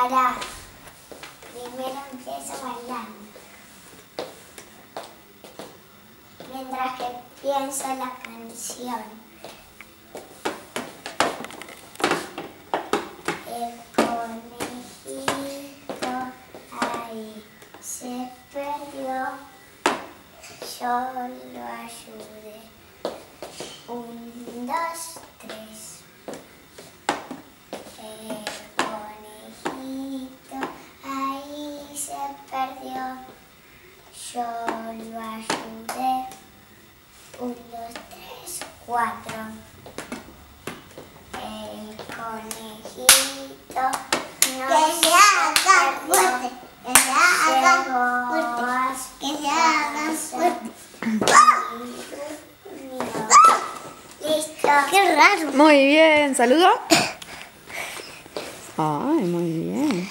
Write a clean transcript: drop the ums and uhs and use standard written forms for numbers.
Ahora, primero empiezo bailando. Mientras que pienso la canción. El conejito ahí se perdió. Yo lo ayudé. 1, 2, 3. El conejito ahí se perdió. Yo lo ayudé. 1, 2, 3, 4. El conejito no se perdió. Que se haga fuerte. Listo. Qué raro. Muy bien, ¿saludo? Ay, muy bien.